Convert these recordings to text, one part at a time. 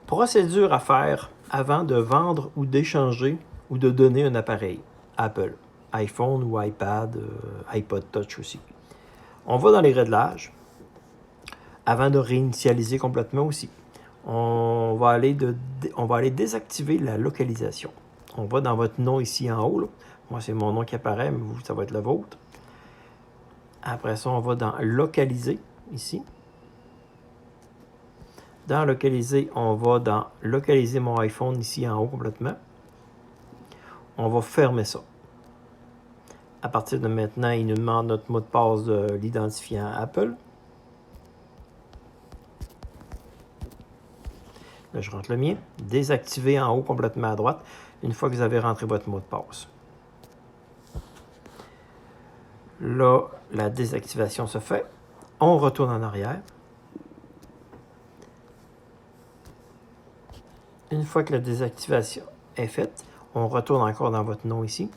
Procédure à faire avant de vendre ou d'échanger ou de donner un appareil. Apple, iPhone ou iPad, iPod Touch aussi. On va dans les réglages avant de réinitialiser complètement aussi. On va aller désactiver la localisation. On va dans votre nom ici en haut. Là. Moi, c'est mon nom qui apparaît, mais vous, ça va être le vôtre. Après ça, on va dans localiser ici. Dans localiser, on va dans localiser mon iPhone ici en haut complètement. On va fermer ça. À partir de maintenant, il nous demande notre mot de passe de l'identifiant Apple. Là, je rentre le mien. Désactiver en haut complètement à droite une fois que vous avez rentré votre mot de passe. Là, la désactivation se fait. On retourne en arrière. Une fois que la désactivation est faite, on retourne encore dans votre nom ici.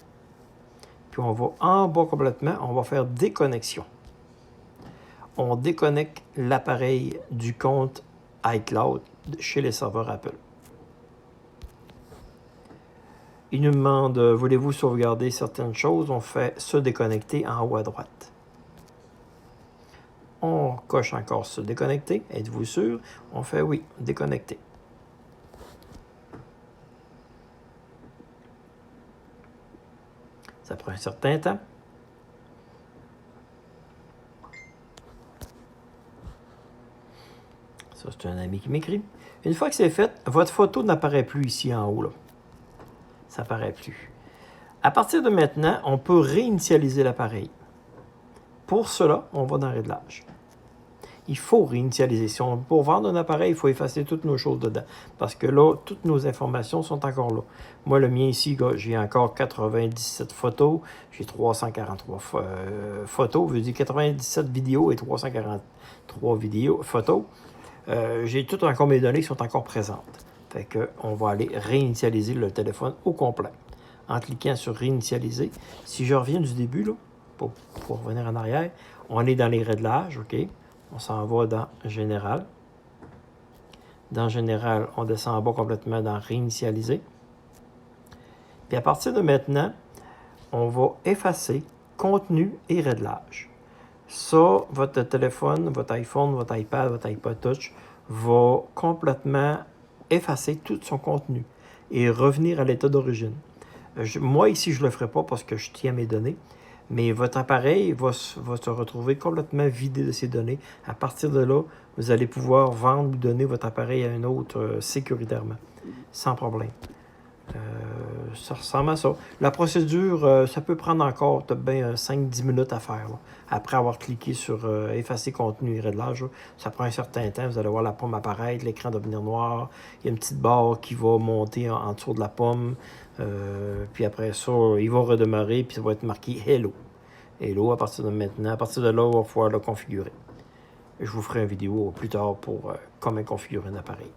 Puis on va en bas complètement, on va faire déconnexion. On déconnecte l'appareil du compte iCloud chez les serveurs Apple. Il nous demande, voulez-vous sauvegarder certaines choses? On fait se déconnecter en haut à droite. On coche encore se déconnecter. Êtes-vous sûr? On fait oui, déconnecter. Ça prend un certain temps. Ça, c'est un ami qui m'écrit. Une fois que c'est fait, votre photo n'apparaît plus ici en haut. Là. Ça n'apparaît plus. À partir de maintenant, on peut réinitialiser l'appareil. Pour cela, on va dans Réglages. Il faut réinitialiser. Pour vendre un appareil, il faut effacer toutes nos choses dedans. Parce que là, toutes nos informations sont encore là. Moi, le mien ici, j'ai encore 97 photos. J'ai 343 photos. Je veux dire 97 vidéos et 343 photos. J'ai toutes encore mes données qui sont encore présentes. Fait qu'on va aller réinitialiser le téléphone au complet. En cliquant sur réinitialiser. Si je reviens du début, là, pour revenir en arrière, on est dans les réglages, OK? On s'en va dans Général. Dans Général, on descend en bas complètement dans Réinitialiser. Puis à partir de maintenant, on va effacer Contenu et Réglages. Ça, votre téléphone, votre iPhone, votre iPad, votre iPod Touch va complètement effacer tout son contenu et revenir à l'état d'origine. Moi, ici, je ne le ferai pas parce que je tiens mes données. Mais votre appareil va se retrouver complètement vidé de ses données. À partir de là, vous allez pouvoir vendre ou donner votre appareil à un autre sécuritairement, sans problème. Ça ressemble à ça. La procédure, ça peut prendre encore 5-10 minutes à faire. Là. Après avoir cliqué sur effacer contenu et réglage, ça prend un certain temps. Vous allez voir la pomme apparaître, l'écran devenir noir. Il y a une petite barre qui va monter en dessous de la pomme. Puis après ça, il va redémarrer, puis ça va être marqué Hello. Hello à partir de maintenant. À partir de là, on va pouvoir le configurer. Je vous ferai une vidéo plus tard pour comment configurer un appareil.